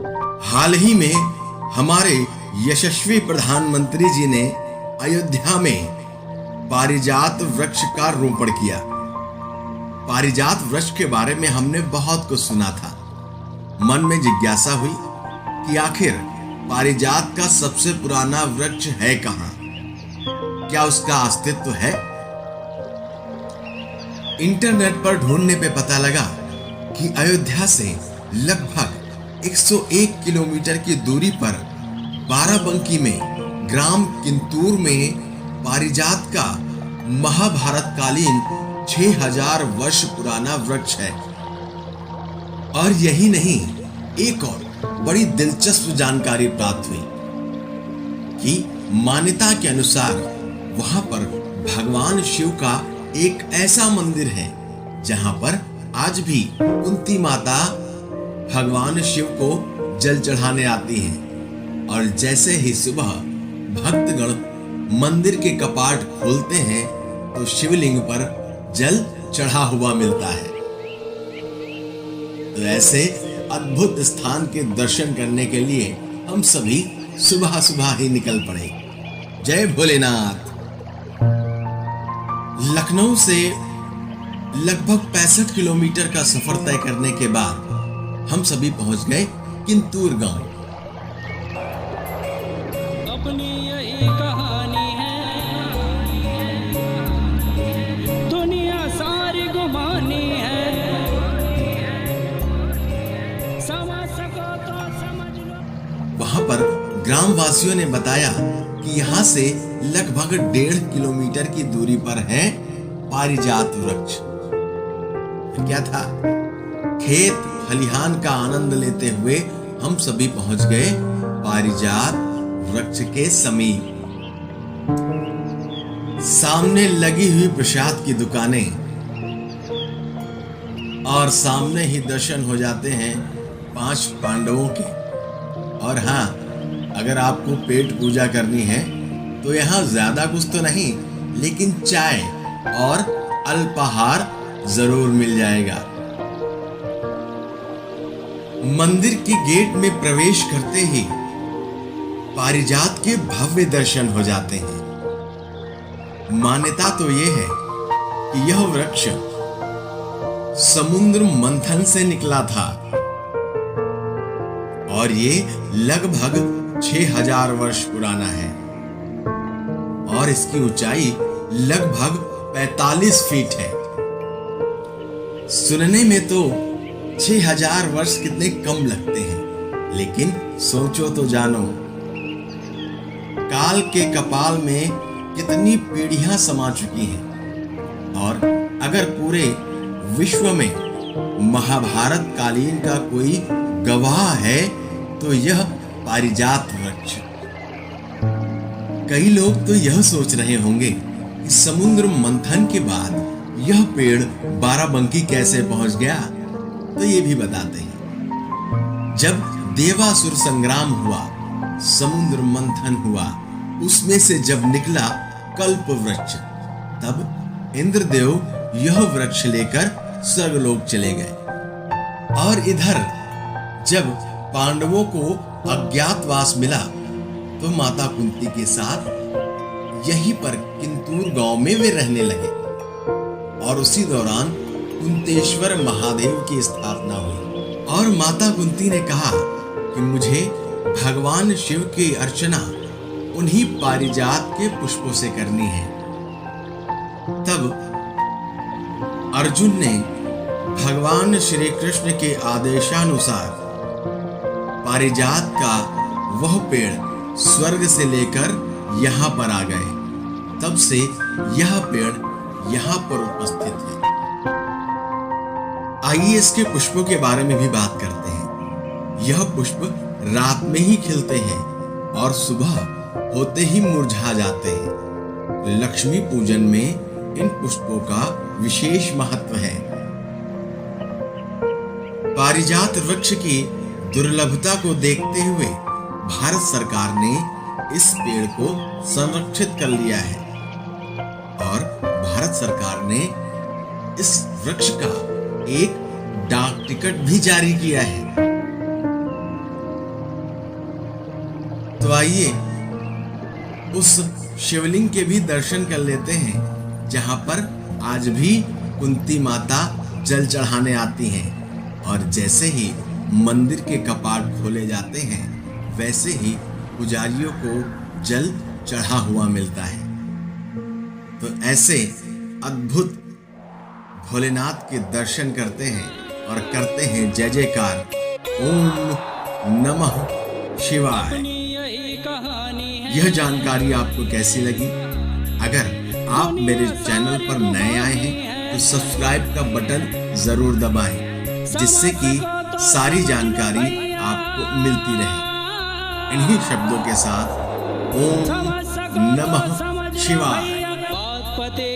हाल ही में हमारे यशस्वी प्रधानमंत्री जी ने अयोध्या में पारिजात वृक्ष का रोपण किया। पारिजात वृक्ष के बारे में हमने बहुत कुछ सुना था। मन में जिज्ञासा हुई कि आखिर पारिजात का सबसे पुराना वृक्ष है कहां? क्या उसका अस्तित्व है? इंटरनेट पर ढूंढने पे पता लगा कि अयोध्या से लगभग 101 किलोमीटर की दूरी पर बाराबंकी में ग्राम किंतूर में पारिजात का महाभारत कालीन 6000 वर्ष पुराना वृक्ष है। और यही नहीं, एक और बड़ी दिलचस्प जानकारी प्राप्त हुई कि मान्यता के अनुसार वहां पर भगवान शिव का एक ऐसा मंदिर है जहां पर आज भी कुंती माता भगवान शिव को जल चढ़ाने आती हैं। और जैसे ही सुबह भक्तगण मंदिर के कपाट खोलते हैं तो शिवलिंग पर जल चढ़ा हुआ मिलता है। तो ऐसे अद्भुत स्थान के दर्शन करने के लिए हम सभी सुबह सुबह ही निकल पड़े। जय भोलेनाथ। लखनऊ से लगभग 65 किलोमीटर का सफर तय करने के बाद हम सभी पहुंच गए किंतूर गांव। अपनी यही कहानी है, दुनिया सारी घुमानी है, समझ सको तो समझ लो। वहां पर ग्रामवासियों ने बताया कि यहां से लगभग 1.5 किलोमीटर की दूरी पर है पारिजात वृक्ष। क्या था? खेत खलिहान का आनंद लेते हुए हम सभी पहुंच गए पारिजात वृक्ष के समीप। सामने लगी हुई प्रसाद की दुकानें और सामने ही दर्शन हो जाते हैं 5 पांडवों के। और हाँ, अगर आपको पेट पूजा करनी है तो यहाँ ज्यादा कुछ तो नहीं, लेकिन चाय और अल्पाहार जरूर मिल जाएगा। मंदिर के गेट में प्रवेश करते ही पारिजात के भव्य दर्शन हो जाते हैं। मान्यता तो यह है कि यह वृक्ष समुद्र मंथन से निकला था और ये लगभग 6000 वर्ष पुराना है और इसकी ऊंचाई लगभग 45 फीट है। सुनने में तो 6000 वर्ष कितने कम लगते हैं, लेकिन सोचो तो जानो, काल के कपाल में कितनी पीढ़ियां समा चुकी हैं। और अगर पूरे विश्व में महाभारत कालीन का कोई गवाह है तो यह पारिजात वृक्ष। कई लोग तो यह सोच रहे होंगे कि समुद्र मंथन के बाद यह पेड़ बाराबंकी कैसे पहुंच गया, तो ये भी बताते हैं। जब देवासुर संग्राम हुआ, समुद्र मंथन हुआ, उसमें से जब निकला कल्प वृक्ष, तब इंद्रदेव यह वृक्ष लेकर स्वर्गलोक चले गए। और इधर जब पांडवों को अज्ञातवास मिला तो माता कुंती के साथ यहीं पर किंतूर गांव में वे रहने लगे। और उसी दौरान कुंतेश्वर महादेव की स्थापना हुई और माता कुंती ने कहा कि मुझे भगवान शिव की अर्चना उन्हीं पारिजात के पुष्पों से करनी है। तब अर्जुन ने भगवान श्री कृष्ण के आदेशानुसार पारिजात का वह पेड़ स्वर्ग से लेकर यहाँ पर आ गए। तब से यह पेड़ यहाँ पर उपस्थित है। आइए इसके पुष्पों के बारे में भी बात करते हैं। यह पुष्प रात में ही खिलते हैं और सुबह होते ही मुरझा जाते हैं। लक्ष्मी पूजन में इन पुष्पों का विशेष महत्व है। पारिजात वृक्ष की दुर्लभता को देखते हुए भारत सरकार ने इस पेड़ को संरक्षित कर लिया है और भारत सरकार ने इस वृक्ष का एक डाक टिकट भी जारी किया है। तो आइए उस शिवलिंग के भी दर्शन कर लेते हैं जहां पर आज भी कुंती माता जल चढ़ाने आती हैं। और जैसे ही मंदिर के कपाट खोले जाते हैं वैसे ही पुजारियों को जल चढ़ा हुआ मिलता है। तो ऐसे अद्भुत भोलेनाथ के दर्शन करते हैं और करते हैं जय जयकार। ओम नमः शिवाय। अपनी यही कहानी है। यह जानकारी आपको कैसी लगी? अगर आप मेरे चैनल पर नए आए हैं तो सब्सक्राइब का बटन जरूर दबाएं, जिससे कि सारी जानकारी आपको मिलती रहे। इन्हीं शब्दों के साथ ओम नमः शिवाय। बात पते